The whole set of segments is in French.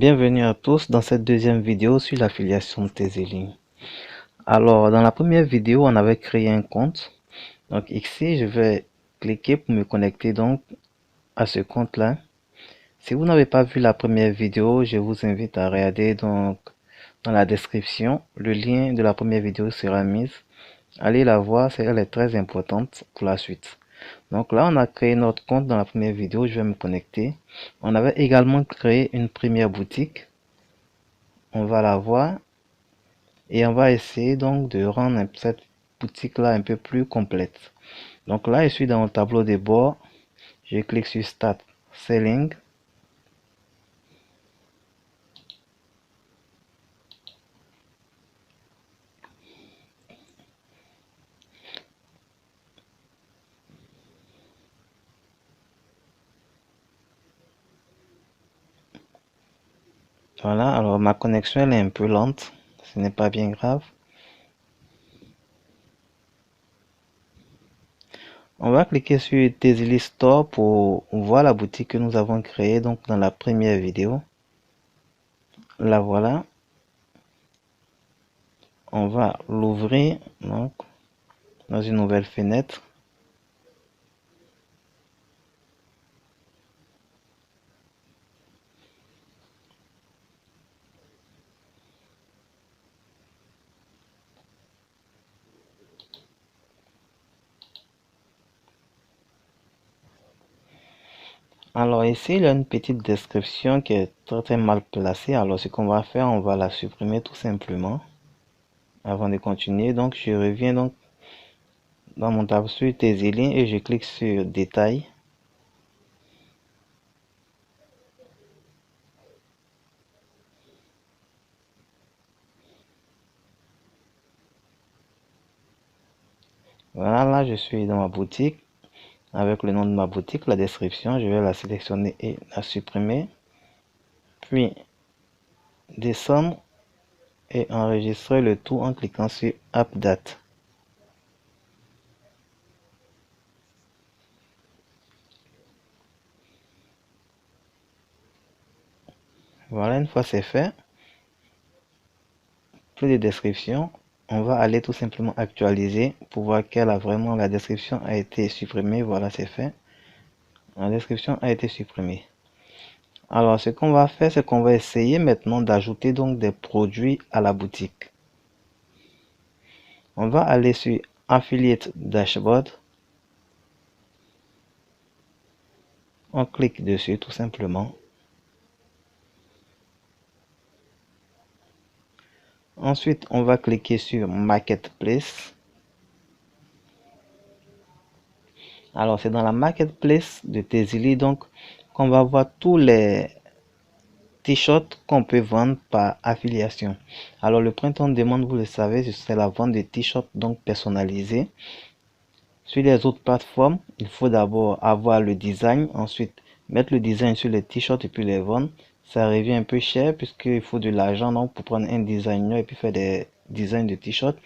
Bienvenue à tous dans cette deuxième vidéo sur l'affiliation de Tezely. Alors, dans la première vidéo, on avait créé un compte. Donc ici, je vais cliquer pour me connecter donc à ce compte-là. Si vous n'avez pas vu la première vidéo, je vous invite à regarder donc dans la description. Le lien de la première vidéo sera mis. Allez la voir, elle est très importante pour la suite. Donc là, on a créé notre compte dans la première vidéo. Je vais me connecter. On avait également créé une première boutique. On va la voir. Et on va essayer donc de rendre cette boutique là un peu plus complète. Donc là, je suis dans le tableau de bord. Je clique sur Start Selling. Voilà, alors ma connexion elle est un peu lente. Ce n'est pas bien grave. On va cliquer sur Tezely Store pour voir la boutique que nous avons créée donc dans la première vidéo. La voilà. On va l'ouvrir donc dans une nouvelle fenêtre. Alors ici, il y a une petite description qui est très mal placée. Alors ce qu'on va faire, on va la supprimer tout simplement. Avant de continuer, donc je reviens donc dans mon tableau sur Tezely et je clique sur Détails. Voilà, là je suis dans ma boutique avec le nom de ma boutique, la description. Je vais la sélectionner et la supprimer. Puis descendre et enregistrer le tout en cliquant sur Update. Voilà, une fois c'est fait, plus de description, on va aller tout simplement actualiser pour voir quelle a vraiment la description a été supprimée. Voilà, c'est fait. La description a été supprimée. Alors, ce qu'on va faire, c'est qu'on va essayer maintenant d'ajouter donc des produits à la boutique. On va aller sur Affiliate Dashboard. On clique dessus tout simplement. Ensuite, on va cliquer sur Marketplace. Alors, c'est dans la Marketplace de Tezely donc qu'on va voir tous les t-shirts qu'on peut vendre par affiliation. Alors, le printemps de demande, vous le savez, c'est la vente de t-shirts donc personnalisés. Sur les autres plateformes, il faut d'abord avoir le design, ensuite mettre le design sur les t-shirts et puis les vendre. Ça revient un peu cher puisqu'il faut de l'argent donc pour prendre un designer et puis faire des designs de t-shirts.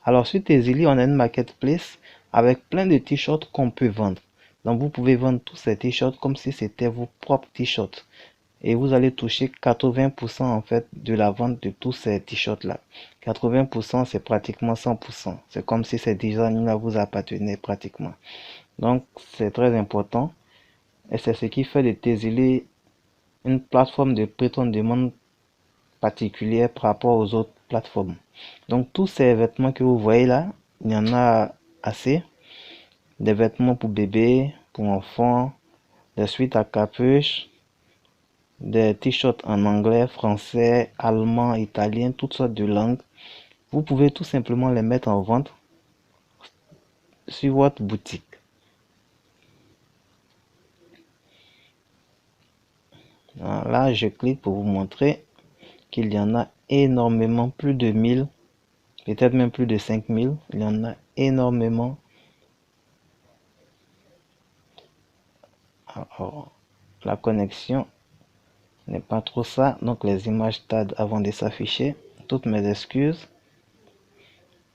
Alors sur Tezely, on a une marketplace avec plein de t-shirts qu'on peut vendre. Donc vous pouvez vendre tous ces t-shirts comme si c'était vos propres t-shirts. Et vous allez toucher 80% en fait de la vente de tous ces t-shirts là. 80% c'est pratiquement 100%. C'est comme si ces designs là vous appartenaient pratiquement. Donc c'est très important. Et c'est ce qui fait de Tezely une plateforme de prêt-on-demande particulière par rapport aux autres plateformes. Donc tous ces vêtements que vous voyez là, il y en a assez. Des vêtements pour bébé, pour enfants, des suites à capuche, des t-shirts en anglais, français, allemand, italien, toutes sortes de langues. Vous pouvez tout simplement les mettre en vente sur votre boutique. Là, je clique pour vous montrer qu'il y en a énormément, plus de 1000, peut-être même plus de 5000. Il y en a énormément. Alors, la connexion n'est pas trop ça, donc les images tardent avant de s'afficher. Toutes mes excuses.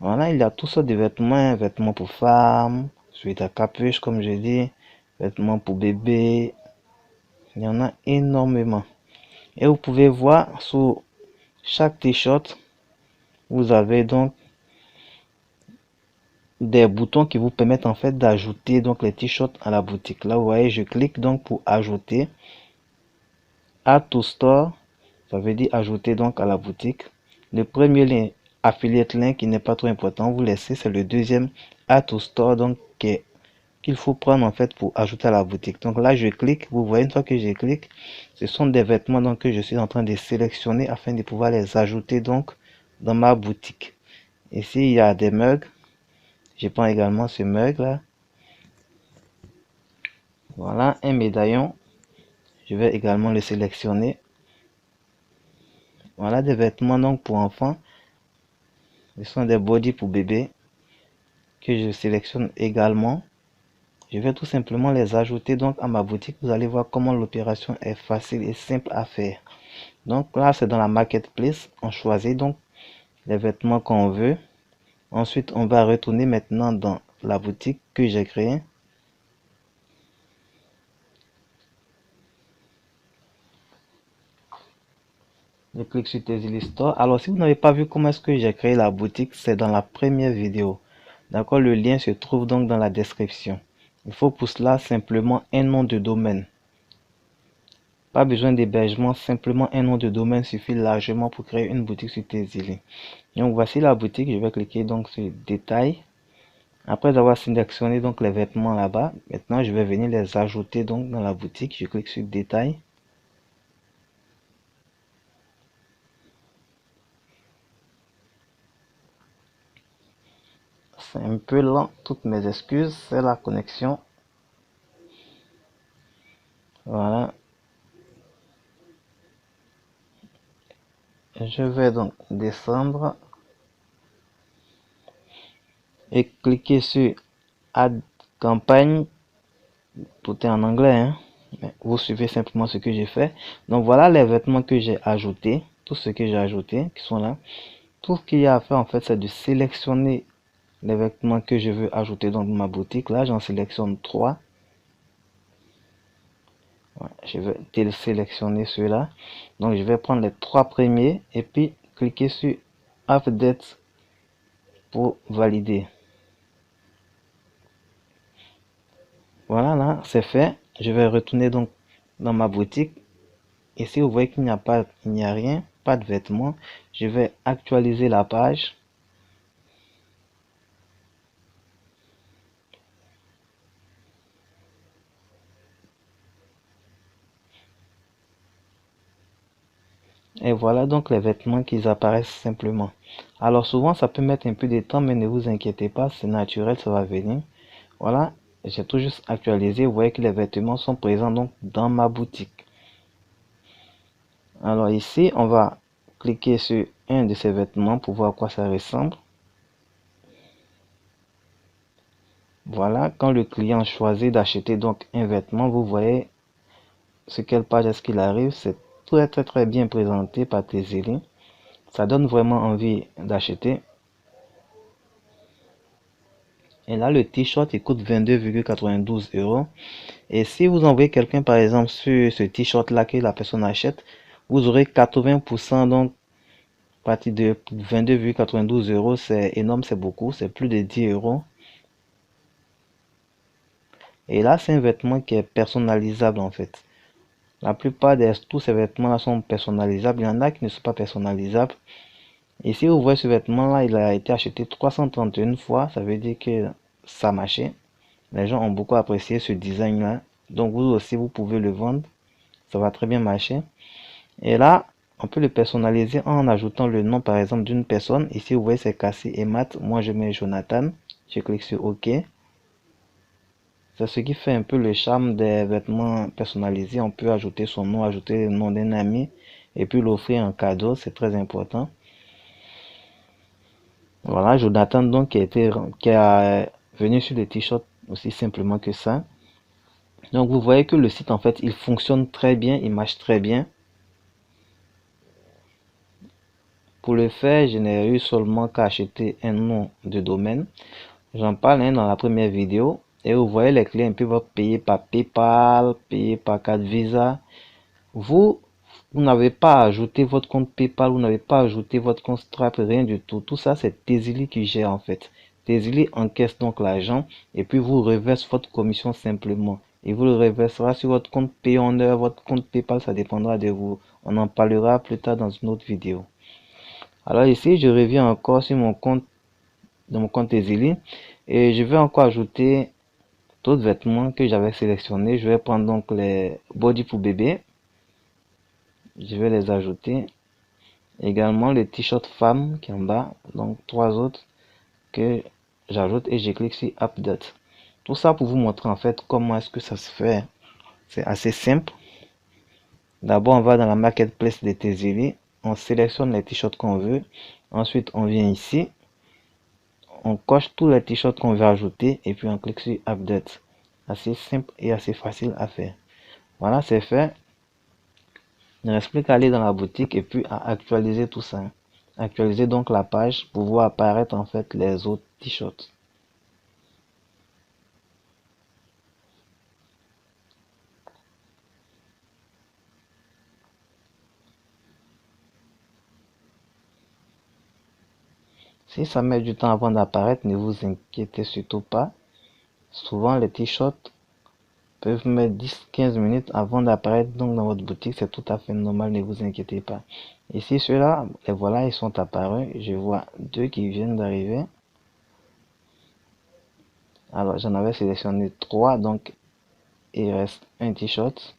Voilà, il y a tout ça de vêtements, vêtements pour femmes, suite à capuche comme je dis, vêtements pour bébé. Il y en a énormément. Et vous pouvez voir sur chaque t-shirt, vous avez donc des boutons qui vous permettent en fait d'ajouter donc les t-shirts à la boutique. Là vous voyez, je clique donc pour ajouter, add to store, ça veut dire ajouter donc à la boutique. Le premier lien, affiliate link, qui n'est pas trop important, vous laissez. C'est le deuxième, add to store, donc qu'il faut prendre en fait pour ajouter à la boutique. Donc là je clique, vous voyez, une fois que je clique, ce sont des vêtements donc que je suis en train de sélectionner afin de pouvoir les ajouter donc dans ma boutique. Ici il y a des mugs, je prends également ce mug là. Voilà, un médaillon, je vais également le sélectionner. Voilà des vêtements donc pour enfants, ce sont des body pour bébé que je sélectionne également. Je vais tout simplement les ajouter donc à ma boutique. Vous allez voir comment l'opération est facile et simple à faire. Donc là c'est dans la marketplace, on choisit donc les vêtements qu'on veut. Ensuite on va retourner maintenant dans la boutique que j'ai créée. Je clique sur Tezily Store. Alors si vous n'avez pas vu comment est-ce que j'ai créé la boutique, c'est dans la première vidéo. D'accord, le lien se trouve donc dans la description. Il faut pour cela simplement un nom de domaine. Pas besoin d'hébergement, simplement un nom de domaine suffit largement pour créer une boutique sur Tezily. Donc voici la boutique, je vais cliquer donc sur détail. Après avoir sélectionné donc les vêtements là-bas, maintenant je vais venir les ajouter donc dans la boutique. Je clique sur détail. C'est un peu lent, toutes mes excuses, c'est la connexion. Voilà. Je vais donc descendre et cliquer sur Add campagne. Tout est en anglais, hein? Mais vous suivez simplement ce que j'ai fait. Donc voilà les vêtements que j'ai ajoutés, tout ce que j'ai ajouté qui sont là. Tout ce qu'il y a à faire en fait, c'est de sélectionner les vêtements que je veux ajouter dans ma boutique. Là j'en sélectionne 3. Je vais désélectionner ceux-là. Donc je vais prendre les 3 premiers et puis cliquer sur Update pour valider. Voilà, là c'est fait. Je vais retourner donc dans ma boutique. Ici vous voyez qu'il n'y a pas, il n'y a rien, pas de vêtements. Je vais actualiser la page. Et voilà donc les vêtements qui apparaissent simplement. Alors souvent ça peut mettre un peu de temps, mais ne vous inquiétez pas, c'est naturel, ça va venir. Voilà, j'ai tout juste actualisé. Vous voyez que les vêtements sont présents donc dans ma boutique. Alors ici on va cliquer sur un de ces vêtements pour voir à quoi ça ressemble. Voilà, quand le client choisit d'acheter donc un vêtement, vous voyez sur quelle page est-ce qu'il arrive. C'est très bien présenté par Tezily. Ça donne vraiment envie d'acheter. Et là le t-shirt il coûte 22,92 €. Et si vous envoyez quelqu'un par exemple sur ce t-shirt là que la personne achète, vous aurez 80%. Donc à partir de 22,92 €, c'est énorme, c'est beaucoup, c'est plus de 10 €. Et là c'est un vêtement qui est personnalisable en fait. La plupart de tous ces vêtements là sont personnalisables. Il y en a qui ne sont pas personnalisables. Ici vous voyez ce vêtement là, il a été acheté 331 fois. Ça veut dire que ça marchait. Les gens ont beaucoup apprécié ce design là. Donc vous aussi vous pouvez le vendre. Ça va très bien marcher. Et là on peut le personnaliser en ajoutant le nom par exemple d'une personne. Ici vous voyez c'est Cassie et Matt. Moi je mets Jonathan. Je clique sur OK. C'est ce qui fait un peu le charme des vêtements personnalisés. On peut ajouter son nom, ajouter le nom d'un ami et puis l'offrir en cadeau. C'est très important. Voilà, Jonathan donc qui a venu sur le t-shirt aussi simplement que ça. Donc vous voyez que le site en fait il fonctionne très bien, il marche très bien. Pour le faire, je n'ai eu seulement qu'à acheter un nom de domaine. J'en parle dans la première vidéo. Et vous voyez les clients peuvent payer par PayPal, payer par carte Visa. Vous Vous n'avez pas à ajouter votre compte PayPal, vous n'avez pas à ajouter votre compte Stripe, rien du tout. Tout ça, c'est Tezily qui gère en fait. Tezily encaisse donc l'argent et puis vous reverse votre commission simplement. Et vous le reversera sur votre compte Payoneer, votre compte PayPal, ça dépendra de vous. On en parlera plus tard dans une autre vidéo. Alors ici, je reviens encore sur mon compte, dans mon compte Tezily et je vais encore ajouter d'autres vêtements que j'avais sélectionnés. Je vais prendre donc les body pour bébé. Je vais les ajouter. Également les t-shirts femmes qui est en bas. Donc 3 autres que j'ajoute et je clique sur Update. Tout ça pour vous montrer en fait comment est-ce que ça se fait. C'est assez simple. D'abord on va dans la marketplace de Tezily. On sélectionne les t-shirts qu'on veut. Ensuite on vient ici. On coche tous les t-shirts qu'on veut ajouter et puis on clique sur Update. Assez simple et assez facile à faire. Voilà, c'est fait. Il ne reste plus qu'à aller dans la boutique et puis à actualiser tout ça. Actualiser donc la page pour voir apparaître en fait les autres t-shirts. Si ça met du temps avant d'apparaître, ne vous inquiétez surtout pas. Souvent les t-shirts peuvent mettre 10-15 minutes avant d'apparaître donc dans votre boutique. C'est tout à fait normal, ne vous inquiétez pas. Ici ceux-là, et voilà, ils sont apparus. Je vois 2 qui viennent d'arriver. Alors j'en avais sélectionné 3, donc il reste un t-shirt.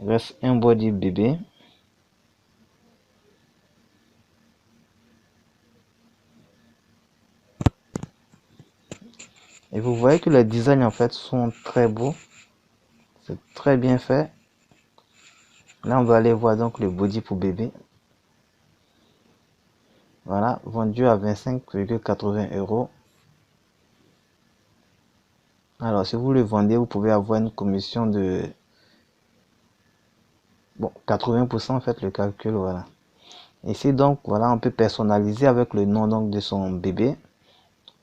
Il reste un body bébé. Et vous voyez que les designs en fait sont très beaux. C'est très bien fait. Là on va aller voir donc le body pour bébé. Voilà, vendu à 25,80 €. Alors si vous le vendez, vous pouvez avoir une commission de 80%, faites le calcul, voilà. Ici donc voilà, on peut personnaliser avec le nom donc de son bébé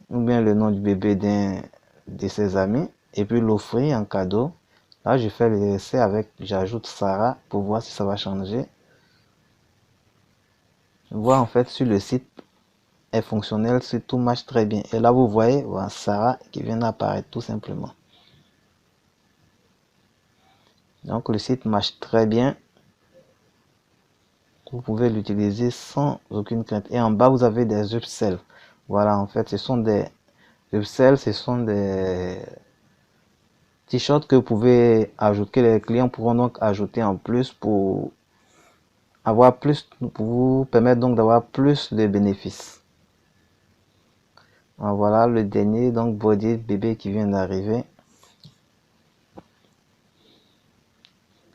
ou bien le nom du bébé d'un de ses amis et puis l'offrir en cadeau. Là je fais l'essai avec, j'ajoute Sarah pour voir si ça va changer. Je vois en fait sur le site est fonctionnel, si tout marche très bien. Et là vous voyez voilà, Sarah qui vient d'apparaître tout simplement. Donc le site marche très bien. Vous pouvez l'utiliser sans aucune crainte. Et en bas vous avez des upsells. Voilà, en fait ce sont des upsells, ce sont des t-shirts que vous pouvez ajouter, que les clients pourront donc ajouter en plus pour avoir plus, pour vous permettre donc d'avoir plus de bénéfices. Voilà le dernier donc body bébé qui vient d'arriver.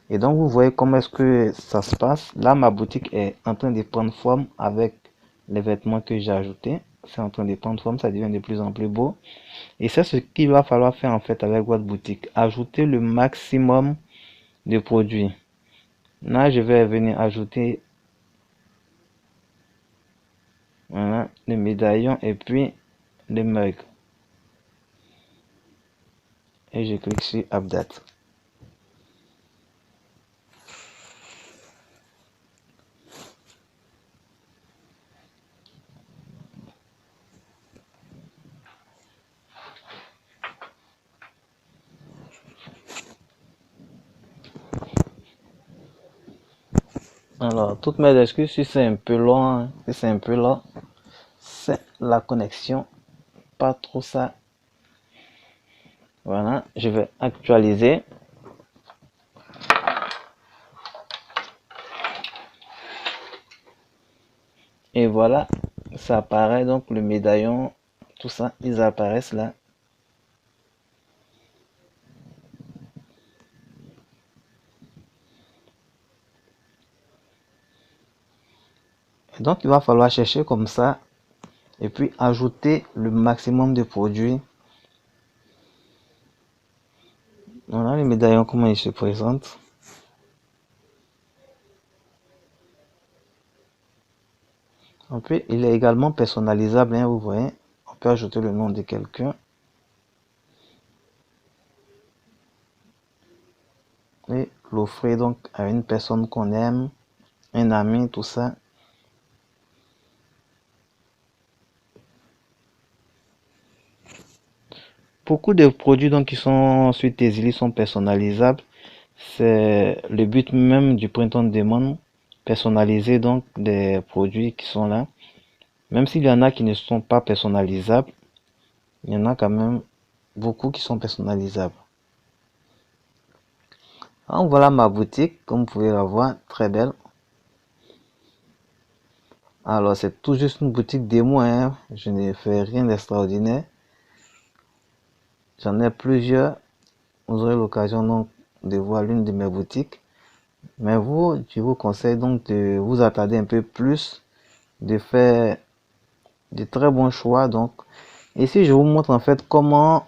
Et donc vous voyez comment est-ce que ça se passe. Là ma boutique est en train de prendre forme avec les vêtements que j'ai ajoutés. C'est en train de prendre forme, ça devient de plus en plus beau. Et c'est ce qu'il va falloir faire en fait avec votre boutique. Ajouter le maximum de produits. Là je vais venir ajouter voilà, le médaillon et puis le mug. Et je clique sur Update. Alors, toutes mes excuses si c'est un peu long, hein, si c'est un peu long, c'est la connexion, pas trop ça. Voilà, je vais actualiser. Et voilà, ça apparaît donc le médaillon, tout ça, ils apparaissent là. Et donc il va falloir chercher comme ça et puis ajouter le maximum de produits. Voilà le médaillon, comment il se présente. Il est également personnalisable, hein, vous voyez. On peut ajouter le nom de quelqu'un. Et l'offrir donc à une personne qu'on aime, un ami, tout ça. Beaucoup de produits donc qui sont sur Tezili sont personnalisables. C'est le but même du printemps de demande, personnaliser donc des produits qui sont là. Même s'il y en a qui ne sont pas personnalisables, il y en a quand même beaucoup qui sont personnalisables. Donc voilà ma boutique, comme vous pouvez la voir, très belle. Alors c'est tout juste une boutique démo, hein. Je ne fais rien d'extraordinaire. J'en ai plusieurs. Vous aurez l'occasion donc de voir l'une de mes boutiques. Mais vous, je vous conseille donc de vous attarder un peu plus, de faire de très bons choix. Donc ici je vous montre en fait comment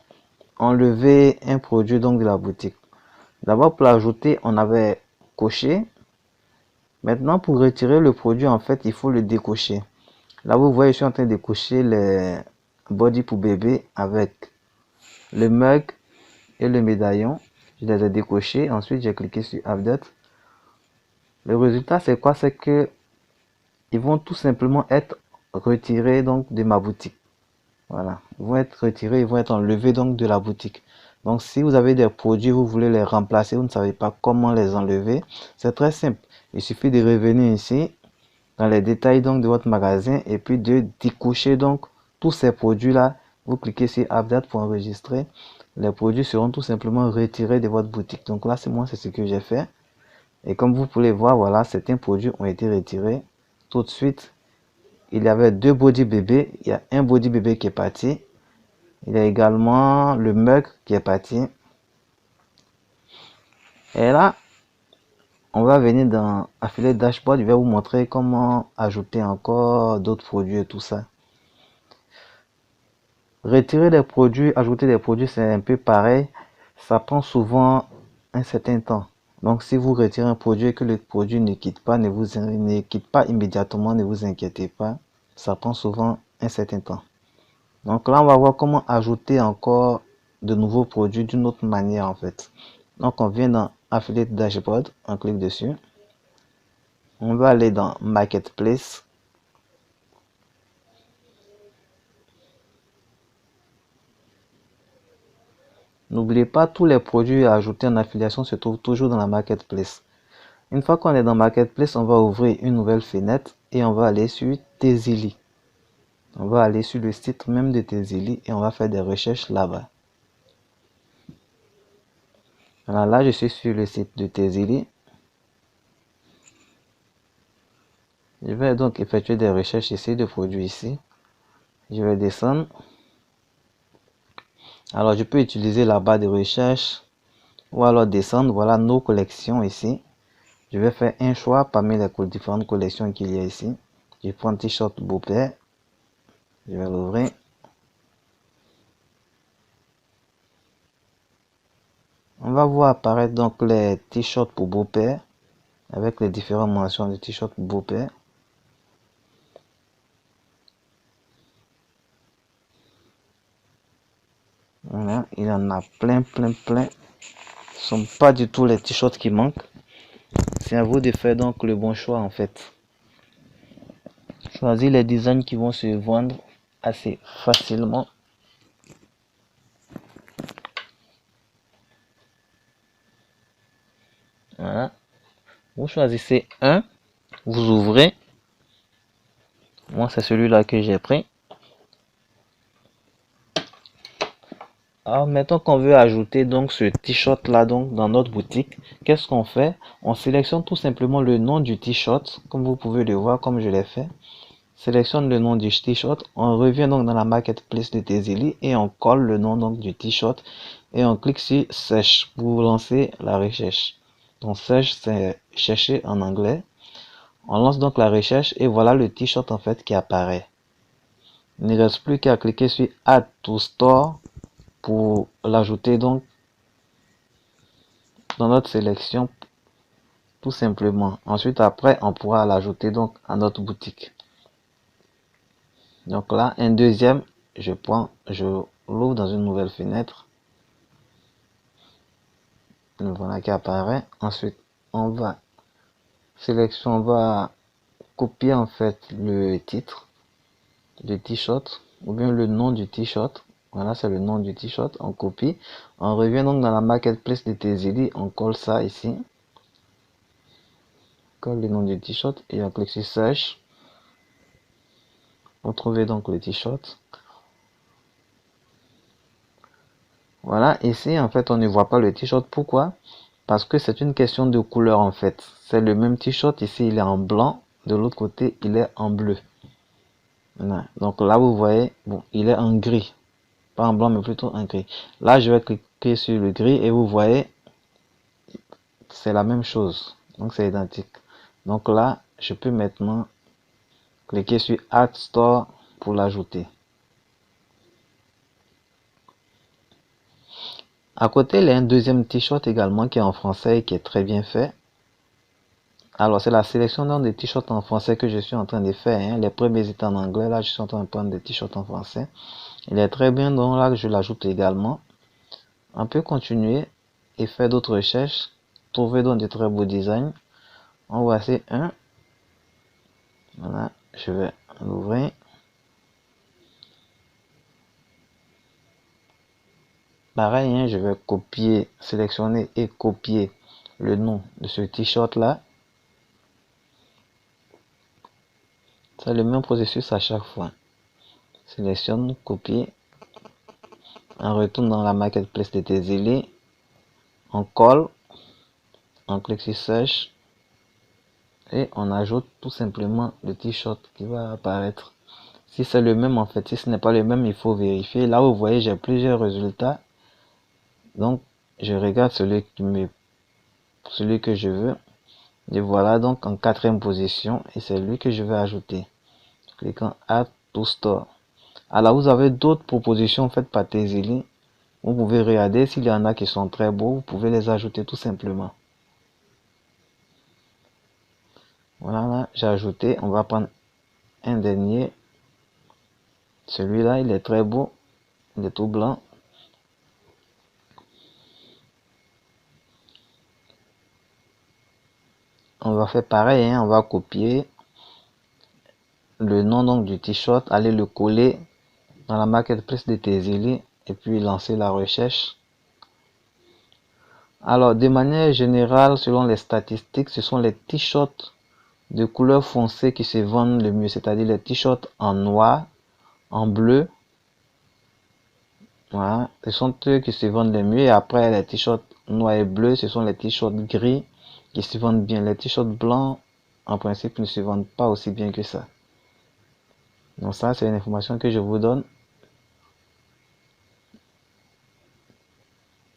enlever un produit donc de la boutique. D'abord pour l'ajouter on avait coché. Maintenant pour retirer le produit en fait il faut le décocher. Là vous voyez je suis en train de cocher les body pour bébé avec le mug et le médaillon. Je les ai décochés. Ensuite j'ai cliqué sur update. Le résultat c'est quoi? C'est que ils vont tout simplement être retirés donc de ma boutique. Voilà, ils vont être retirés, ils vont être enlevés donc de la boutique. Donc si vous avez des produits, vous voulez les remplacer, vous ne savez pas comment les enlever, c'est très simple. Il suffit de revenir ici dans les détails donc de votre magasin et puis de décocher donc tous ces produits là. Vous cliquez sur update pour enregistrer. Les produits seront tout simplement retirés de votre boutique. Donc là, c'est ce que j'ai fait. Et comme vous pouvez voir, voilà, certains produits ont été retirés tout de suite. Il y avait deux body bébés. Il y a un body bébé qui est parti. Il y a également le mug qui est parti. Et là, on va venir dans Affiliate Dashboard. Je vais vous montrer comment ajouter encore d'autres produits et tout ça. Retirer des produits, ajouter des produits, c'est un peu pareil. Ça prend souvent un certain temps. Donc, si vous retirez un produit et que le produit ne quitte pas, ne quitte pas immédiatement, ne vous inquiétez pas. Ça prend souvent un certain temps. Donc là, on va voir comment ajouter encore de nouveaux produits d'une autre manière en fait. Donc on vient dans Affiliate Dashboard, on clique dessus. On va aller dans Marketplace. N'oubliez pas, tous les produits à ajouter en affiliation se trouvent toujours dans la Marketplace. Une fois qu'on est dans Marketplace, on va ouvrir une nouvelle fenêtre et on va aller sur Tezili. On va aller sur le site même de Tezili et on va faire des recherches là-bas. Alors là, je suis sur le site de Tezili. Je vais donc effectuer des recherches ici de produits ici. Je vais descendre. Alors je peux utiliser la barre de recherche ou alors descendre. Voilà nos collections ici. Je vais faire un choix parmi les différentes collections qu'il y a ici. Je prends t-shirt beau-père. Je vais l'ouvrir. On va voir apparaître donc les t-shirts pour beau-père avec les différentes mentions de t-shirt pour beau-père. Voilà, il y en a plein. Ce ne sont pas du tout les t-shirts qui manquent. C'est à vous de faire donc le bon choix en fait. Choisir les designs qui vont se vendre assez facilement. Voilà. Vous choisissez un, vous ouvrez. Moi, c'est celui-là que j'ai pris. Alors, mettons qu'on veut ajouter donc ce t-shirt là donc dans notre boutique. Qu'est-ce qu'on fait? On sélectionne tout simplement le nom du t-shirt, comme vous pouvez le voir, comme je l'ai fait. Sélectionne le nom du t-shirt. On revient donc dans la marketplace de Tezili et on colle le nom donc du t-shirt et on clique sur Search pour lancer la recherche. Donc Search, c'est chercher en anglais. On lance donc la recherche et voilà le t-shirt en fait qui apparaît. Il ne reste plus qu'à cliquer sur Add to Store pour l'ajouter donc dans notre sélection tout simplement. Ensuite après on pourra l'ajouter donc à notre boutique. Donc là un deuxième, je l'ouvre dans une nouvelle fenêtre. Voilà qui apparaît. Ensuite, on va on va copier en fait le titre du t-shirt ou bien le nom du t-shirt. Voilà, c'est le nom du t-shirt. On copie. On revient donc dans la marketplace de Tezili. On colle ça ici. Colle le nom du t-shirt et on clique sur search. On trouve donc le t-shirt. Voilà, ici en fait on ne voit pas le t-shirt. Pourquoi? Parce que c'est une question de couleur en fait. C'est le même t-shirt, ici il est en blanc, de l'autre côté il est en bleu. Voilà. Donc là vous voyez, bon, il est en gris. Pas en blanc mais plutôt en gris. Là je vais cliquer sur le gris et vous voyez, c'est la même chose. Donc c'est identique. Donc là je peux maintenant cliquer sur Add Store pour l'ajouter. À côté, il y a un deuxième t-shirt également qui est en français et qui est très bien fait. Alors, c'est la sélection des t-shirts en français que je suis en train de faire. Hein. Les premiers étaient en anglais. Là, je suis en train de prendre des t-shirts en français. Il est très bien, donc là, je l'ajoute également. On peut continuer et faire d'autres recherches. Trouver donc de très beaux designs. En voici un. Voilà, je vais l'ouvrir. Pareil, hein, je vais copier, sélectionner et copier le nom de ce t-shirt là. C'est le même processus à chaque fois. Sélectionne, copier. On retourne dans la marketplace de Tezili. On colle. On clique sur search. Et on ajoute tout simplement le t-shirt qui va apparaître. Si c'est le même en fait, si ce n'est pas le même, il faut vérifier. Là vous voyez, j'ai plusieurs résultats. Donc je regarde celui que je veux. Et voilà donc en quatrième position. Et c'est lui que je vais ajouter. Cliquant Add to Store. Alors vous avez d'autres propositions faites par Tezili. Vous pouvez regarder s'il y en a qui sont très beaux. Vous pouvez les ajouter tout simplement. Voilà, là, j'ai ajouté. On va prendre un dernier. Celui-là, il est très beau. Il est tout blanc. On va faire pareil, hein. On va copier le nom donc du t-shirt, aller le coller dans la marketplace de Tezili et puis lancer la recherche. Alors, de manière générale, selon les statistiques, ce sont les t-shirts de couleur foncée qui se vendent le mieux, c'est-à-dire les t-shirts en noir, en bleu. Voilà, ce sont eux qui se vendent le mieux. Et après, les t-shirts noirs et bleus, ce sont les t-shirts gris qui se vendent bien. Les t-shirts blancs, en principe, ne se vendent pas aussi bien que ça. Donc ça, c'est une information que je vous donne.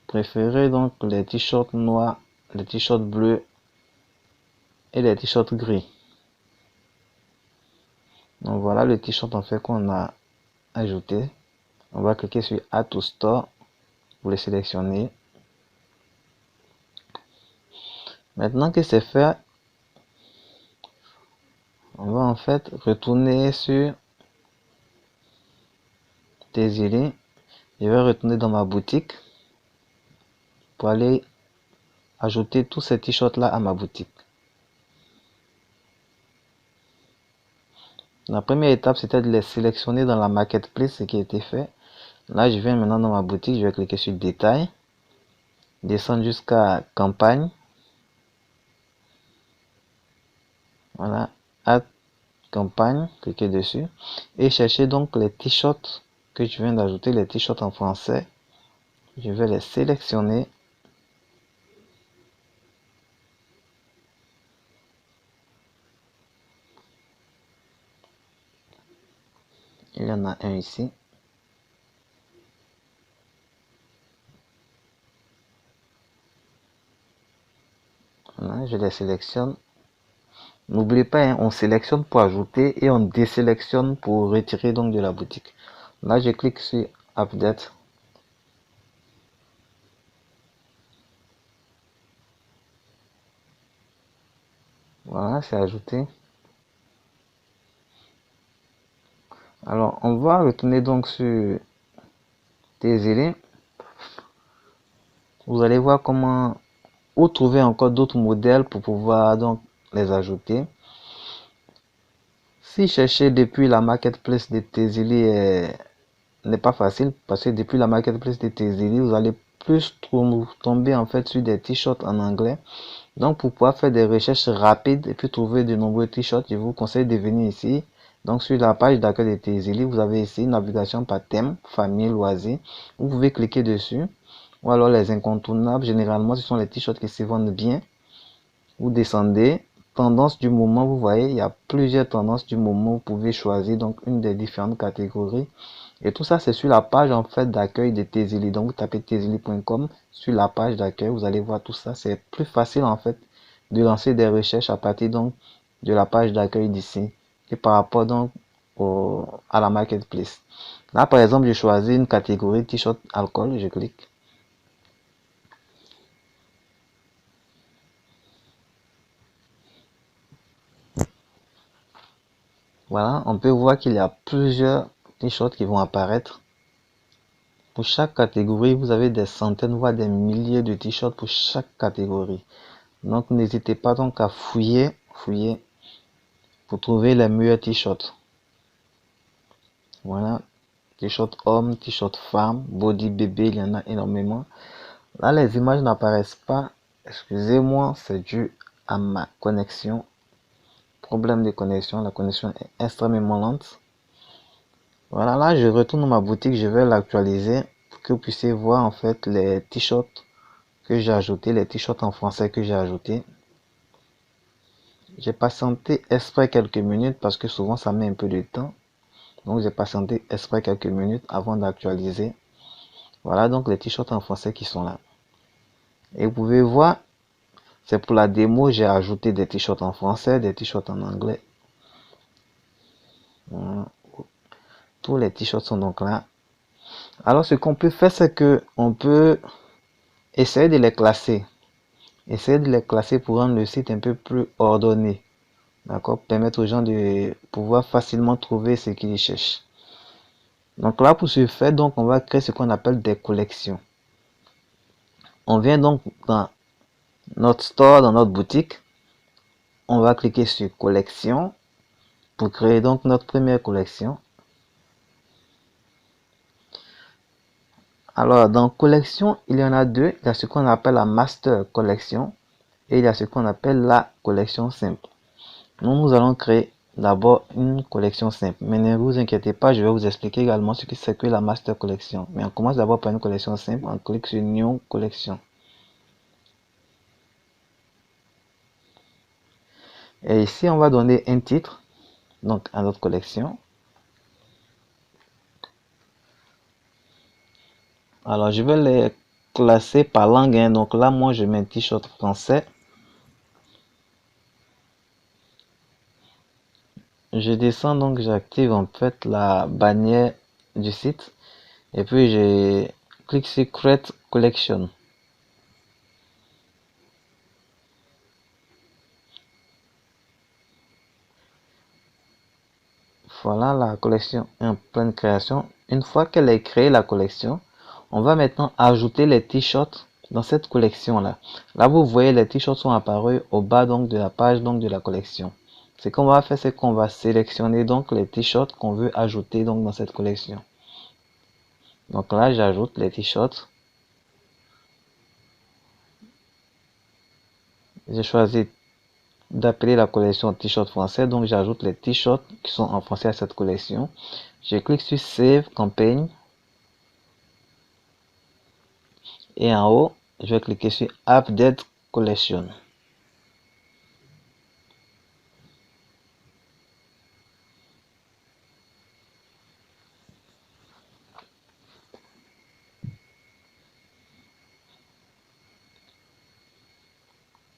Préférez donc les t-shirts noirs, les t-shirts bleus et les t-shirts gris. Donc voilà le t-shirt en fait qu'on a ajouté. On va cliquer sur Add to Store pour le sélectionner. Maintenant que c'est fait, on va en fait retourner sur Tezili. Je vais retourner dans ma boutique pour aller ajouter tous ces t-shirts là à ma boutique. La première étape, c'était de les sélectionner dans la marketplace, ce qui a été fait. Là, je viens maintenant dans ma boutique, je vais cliquer sur Détail, descendre jusqu'à Campagne. Voilà, Add Campagne, cliquez dessus et chercher donc les t-shirts que je viens d'ajouter, les t-shirts en français. Je vais les sélectionner. Il y en a un ici. Voilà, je les sélectionne. N'oubliez pas, hein, on sélectionne pour ajouter et on désélectionne pour retirer donc de la boutique. Là, je clique sur Update. Voilà, c'est ajouté. Alors, on va retourner donc sur Tezili. Vous allez voir comment ou trouver encore d'autres modèles pour pouvoir donc les ajouter. Si chercher depuis la marketplace de Tezili n'est pas facile, parce que depuis la marketplace de Tezili, vous allez plus tomber en fait sur des t-shirts en anglais. Donc pour pouvoir faire des recherches rapides et puis trouver de nombreux t-shirts, je vous conseille de venir ici. Donc sur la page d'accueil de Tezili, vous avez ici une navigation par thème, famille, loisirs. Vous pouvez cliquer dessus. Ou alors les incontournables, généralement ce sont les t-shirts qui se vendent bien. Vous descendez, tendance du moment, vous voyez, il y a plusieurs tendances du moment, vous pouvez choisir donc une des différentes catégories. Et tout ça, c'est sur la page en fait d'accueil de Tezili. Donc vous tapez tezili.com sur la page d'accueil, vous allez voir tout ça. C'est plus facile en fait de lancer des recherches à partir donc de la page d'accueil d'ici et par rapport donc à la marketplace. Là par exemple, je choisis une catégorie t-shirt alcool, je clique. Voilà, on peut voir qu'il y a plusieurs t-shirts qui vont apparaître. Pour chaque catégorie, vous avez des centaines, voire des milliers de t-shirts pour chaque catégorie. Donc n'hésitez pas donc à fouiller pour trouver les meilleurs t-shirts. Voilà, t-shirt homme, t-shirt femme, body bébé, il y en a énormément. Là, les images n'apparaissent pas. Excusez-moi, c'est dû à ma connexion. Problème de connexion, la connexion est extrêmement lente. Voilà, là je retourne dans ma boutique, je vais l'actualiser pour que vous puissiez voir en fait les t-shirts que j'ai ajoutés, les t-shirts en français que j'ai ajoutés. J'ai patienté exprès quelques minutes parce que souvent ça met un peu de temps. Donc j'ai patienté exprès quelques minutes avant d'actualiser. Voilà donc les t-shirts en français qui sont là. Et vous pouvez voir, c'est pour la démo, j'ai ajouté des t-shirts en français, des t-shirts en anglais. Voilà. Tous les t-shirts sont donc là. Alors ce qu'on peut faire, c'est que on peut essayer de les classer. Essayer de les classer pour rendre le site un peu plus ordonné. D'accord? Permettre aux gens de pouvoir facilement trouver ce qu'ils cherchent. Donc là, pour ce faire, donc, on va créer ce qu'on appelle des collections. On vient donc dans notre store, dans notre boutique. On va cliquer sur collection pour créer donc notre première collection. Alors, dans collection, il y en a deux. Il y a ce qu'on appelle la master collection et il y a ce qu'on appelle la collection simple. Nous allons créer d'abord une collection simple. Mais ne vous inquiétez pas, je vais vous expliquer également ce que c'est que la master collection. Mais on commence d'abord par une collection simple. On clique sur New Collection. Et ici, on va donner un titre donc à notre collection. Alors, je vais les classer par langue. Donc là, moi, je mets un t-shirt français. Je descends, donc j'active en fait la bannière du site. Et puis, je clique sur Create Collection. Voilà, la collection est en pleine création. Une fois qu'elle est créée, la collection, on va maintenant ajouter les t-shirts dans cette collection là. Là, vous voyez, les t-shirts sont apparus au bas donc de la page donc de la collection. Ce qu'on va faire, c'est qu'on va sélectionner donc les t-shirts qu'on veut ajouter donc dans cette collection. Donc là, j'ajoute les t-shirts. J'ai choisi d'appeler la collection t-shirt français, donc j'ajoute les t-shirts qui sont en français à cette collection. Je clique sur Save Campaign. Et en haut, je vais cliquer sur Update Collection.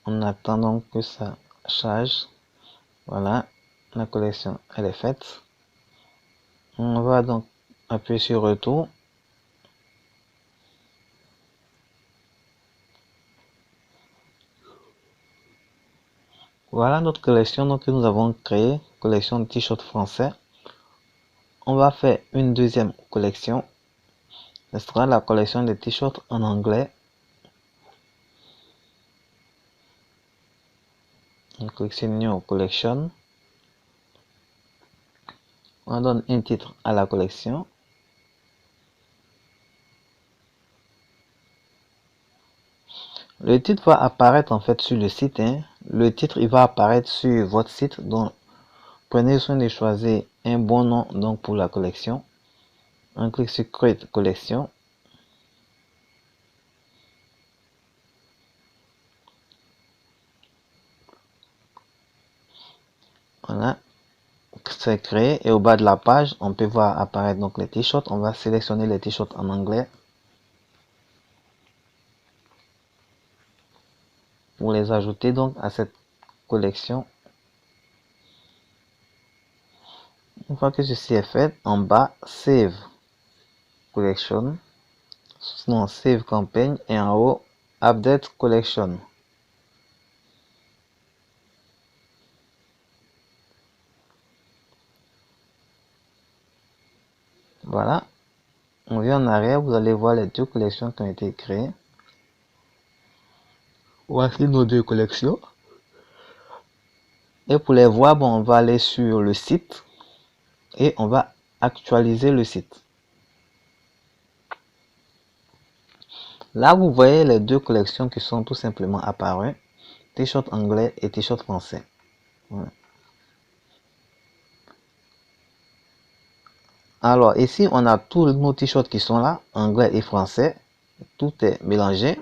En attendant que ça charge, voilà, la collection elle est faite. On va donc appuyer sur Retour. Voilà notre collection donc, que nous avons créée, collection de t-shirts français. On va faire une deuxième collection. Ce sera la collection de t-shirts en anglais. On clique sur New Collection. On donne un titre à la collection. Le titre va apparaître en fait sur le site. Le titre il va apparaître sur votre site. Donc prenez soin de choisir un bon nom donc pour la collection. On clique sur Create Collection. Voilà, c'est créé et au bas de la page, on peut voir apparaître donc les t-shirts. On va sélectionner les t-shirts en anglais pour les ajouter donc à cette collection. Une fois que ceci est fait, en bas, Save Collection, sinon Save Campaign et en haut, Update Collection. Voilà, on vient en arrière, vous allez voir les deux collections qui ont été créées. Voici nos deux collections. Et pour les voir, bon, on va aller sur le site et on va actualiser le site. Là, vous voyez les deux collections qui sont tout simplement apparues, t-shirt anglais et t-shirt français. Voilà. Alors ici, on a tous nos t-shirts qui sont là, anglais et français. Tout est mélangé.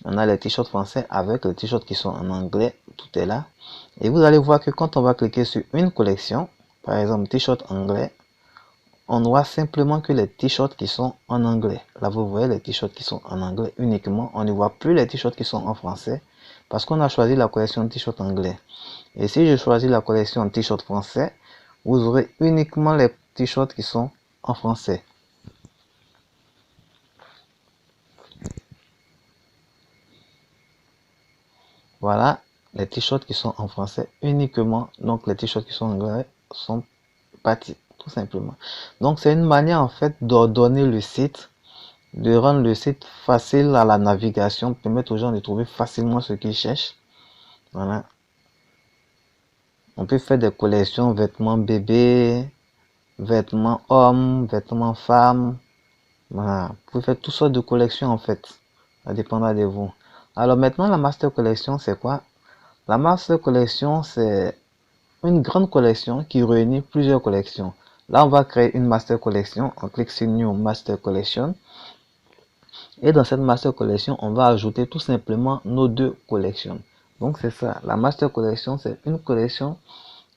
On a les t-shirts français avec les t-shirts qui sont en anglais. Tout est là. Et vous allez voir que quand on va cliquer sur une collection, par exemple t-shirt anglais, on voit simplement que les t-shirts qui sont en anglais. Là, vous voyez les t-shirts qui sont en anglais uniquement. On ne voit plus les t-shirts qui sont en français parce qu'on a choisi la collection t-shirt anglais. Et si je choisis la collection t-shirt français, vous aurez uniquement les t-shirts qui sont en français. Voilà les t-shirts qui sont en français uniquement. Donc les t-shirts qui sont en anglais sont partis, tout simplement. Donc c'est une manière en fait d'ordonner le site, de rendre le site facile à la navigation, permettre aux gens de trouver facilement ce qu'ils cherchent. Voilà. On peut faire des collections vêtements bébés, vêtements hommes, vêtements femmes. Voilà. Vous pouvez faire toutes sortes de collections en fait. Ça dépendra de vous. Alors maintenant, la master collection, c'est quoi? La master collection, c'est une grande collection qui réunit plusieurs collections. Là, on va créer une master collection. On clique sur New Master Collection. Et dans cette master collection, on va ajouter tout simplement nos deux collections. Donc c'est ça. La master collection, c'est une collection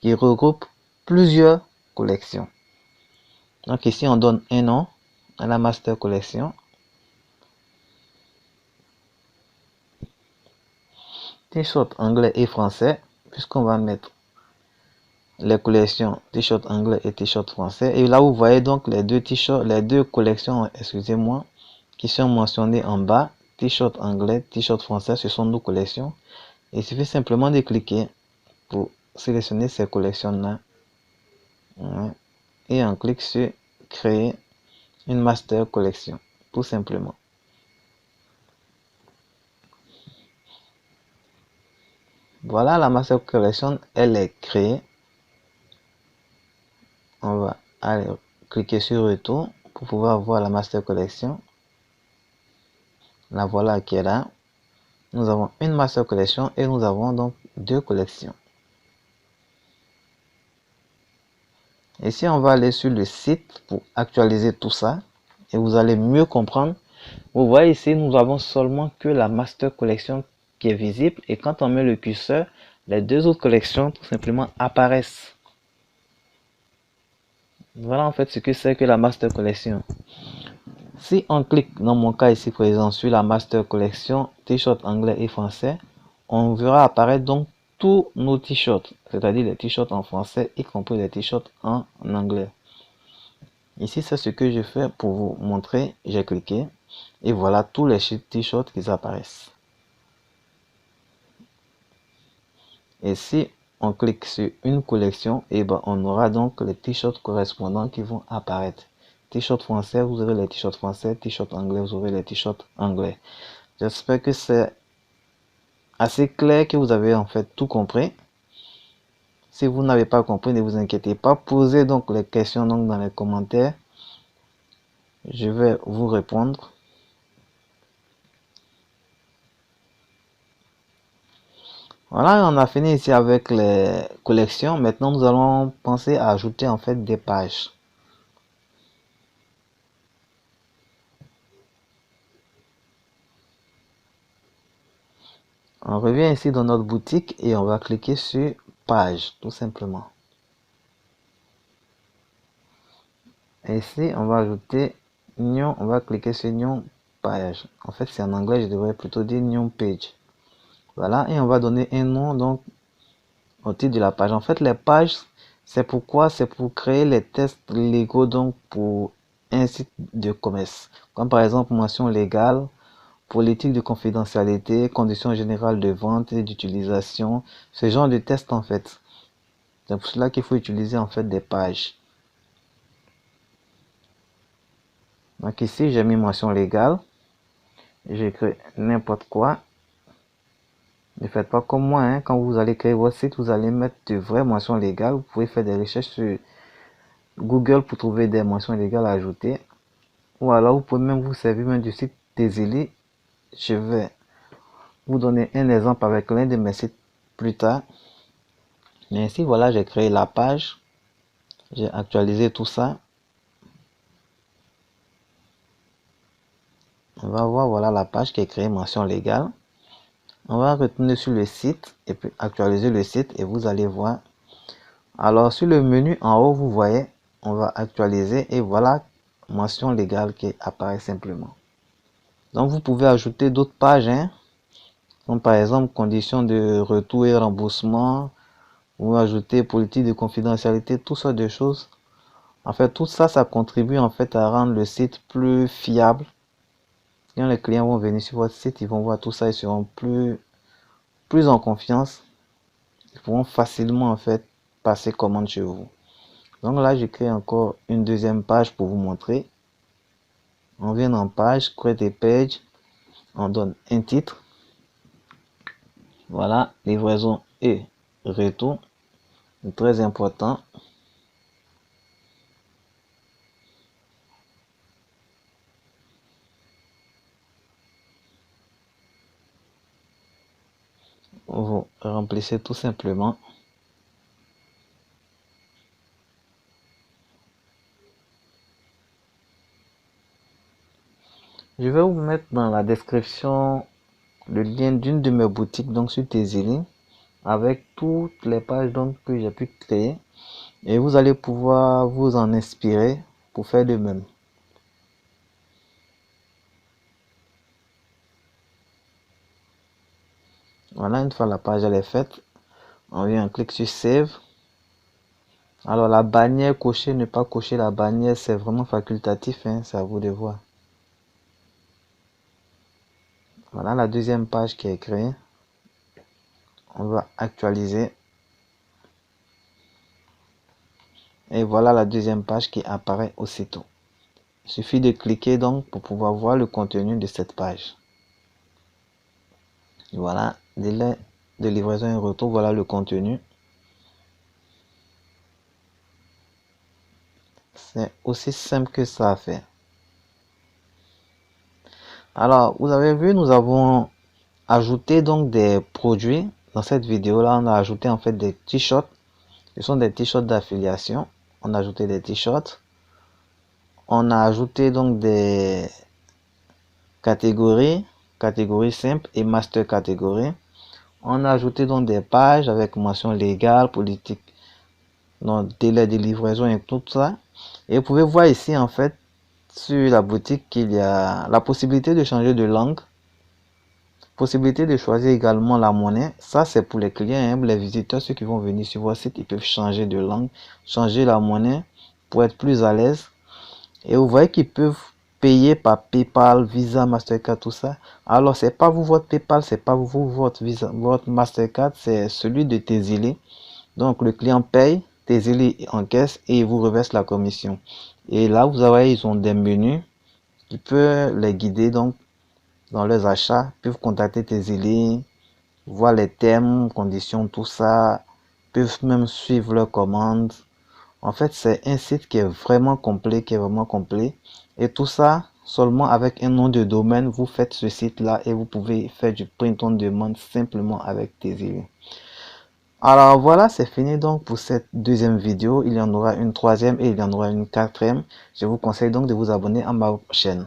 qui regroupe plusieurs collections. Donc ici, on donne un nom à la master collection. T-shirt anglais et français, puisqu'on va mettre les collections t-shirt anglais et t-shirt français. Et là, vous voyez donc les deux t-shirts, les deux collections, excusez-moi, qui sont mentionnées en bas. T-shirt anglais, t-shirt français, ce sont nos collections. Et il suffit simplement de cliquer pour sélectionner ces collections-là. Et on clique sur créer une master collection, tout simplement. Voilà, la master collection, elle est créée. On va aller cliquer sur retour pour pouvoir voir la master collection. La voilà qui est là. Nous avons une master collection et nous avons donc deux collections. Ici, on va aller sur le site pour actualiser tout ça et vous allez mieux comprendre. Vous voyez ici, nous avons seulement que la master collection qui est visible et quand on met le curseur, les deux autres collections tout simplement apparaissent. Voilà en fait ce que c'est que la master collection. Si on clique, dans mon cas ici présent, sur la master collection t-shirt anglais et français, on verra apparaître donc tous nos t-shirts, c'est-à-dire les t-shirts en français, y compris les t-shirts en anglais. Ici, c'est ce que je fais pour vous montrer. J'ai cliqué et voilà tous les t-shirts qui apparaissent. Et si on clique sur une collection, et ben on aura donc les t-shirts correspondants qui vont apparaître. T-shirt français, vous aurez les t-shirts français. T-shirt anglais, vous aurez les t-shirts anglais. J'espère que c'est assez clair que vous avez en fait tout compris. Si vous n'avez pas compris, ne vous inquiétez pas. Posez donc les questions donc dans les commentaires. Je vais vous répondre. Voilà, on a fini ici avec les collections. Maintenant, nous allons penser à ajouter en fait des pages. On revient ici dans notre boutique et on va cliquer sur page, tout simplement. Et ici, on va ajouter new, on va cliquer sur new page. En fait, c'est en anglais, je devrais plutôt dire new page. Voilà, et on va donner un nom donc au titre de la page. En fait, les pages, c'est pourquoi c'est pour créer les tests légaux donc pour un site de commerce. Comme par exemple mention légale, politique de confidentialité, conditions générales de vente et d'utilisation, ce genre de tests en fait. C'est pour cela qu'il faut utiliser en fait des pages. Donc ici, j'ai mis mention légale. J'écris n'importe quoi. Ne faites pas comme moi, hein. Quand vous allez créer votre site, vous allez mettre de vraies mentions légales. Vous pouvez faire des recherches sur Google pour trouver des mentions légales à ajouter. Ou alors, vous pouvez même vous servir même du site Tezili. Je vais vous donner un exemple avec l'un de mes sites plus tard. Mais ici, voilà, j'ai créé la page. J'ai actualisé tout ça. On va voir, voilà la page qui est créée mention légale. On va retourner sur le site et puis actualiser le site et vous allez voir. Alors sur le menu en haut, vous voyez, on va actualiser et voilà mention légale qui apparaît simplement. Donc vous pouvez ajouter d'autres pages, hein, comme par exemple conditions de retour et remboursement, ou ajouter politique de confidentialité, tout ça de choses. En fait, tout ça, ça contribue en fait à rendre le site plus fiable. Quand les clients vont venir sur votre site, ils vont voir tout ça, ils seront plus en confiance. Ils pourront facilement en fait passer commande chez vous. Donc là, je crée encore une deuxième page pour vous montrer. On vient en page, create a page, on donne un titre. Voilà, livraison et retour, très important. Vous remplissez tout simplement. Je vais vous mettre dans la description le lien d'une de mes boutiques, donc sur Tezili, avec toutes les pages donc que j'ai pu créer. Et vous allez pouvoir vous en inspirer pour faire de même. Voilà, une fois la page elle est faite, on vient, on clique sur Save. Alors la bannière, cocher, ne pas cocher la bannière, c'est vraiment facultatif, hein, c'est à vous de voir. Voilà la deuxième page qui est créée. On va actualiser. Et voilà la deuxième page qui apparaît aussitôt. Il suffit de cliquer donc pour pouvoir voir le contenu de cette page. Voilà, délai de livraison et retour, voilà le contenu. C'est aussi simple que ça à faire. Alors, vous avez vu, nous avons ajouté donc des produits. Dans cette vidéo là, on a ajouté en fait des t-shirts. Ce sont des t-shirts d'affiliation. On a ajouté des t-shirts. On a ajouté donc des catégories simples et master catégorie. On a ajouté donc des pages avec mention légale, politique, donc délai de livraison et tout ça. Et vous pouvez voir ici en fait sur la boutique qu'il y a la possibilité de changer de langue, possibilité de choisir également la monnaie. Ça c'est pour les clients, hein, les visiteurs, ceux qui vont venir sur votre site, ils peuvent changer de langue, changer la monnaie pour être plus à l'aise. Et vous voyez qu'ils peuvent payer par PayPal, Visa, Mastercard, tout ça. Alors c'est pas vous votre PayPal, c'est pas vous votre Visa, votre Mastercard, c'est celui de Tezili. Donc le client paye, Tezili encaisse et il vous reverse la commission. Et là vous voyez ils ont des menus qui peuvent les guider donc dans leurs achats, ils peuvent contacter Tezili, voir les termes, conditions, tout ça, peuvent même suivre leurs commandes. En fait, c'est un site qui est vraiment complet, Et tout ça, seulement avec un nom de domaine, vous faites ce site-là et vous pouvez faire du print on demande simplement avec Tezily. Alors voilà, c'est fini donc pour cette deuxième vidéo. Il y en aura une troisième et il y en aura une quatrième. Je vous conseille donc de vous abonner à ma chaîne.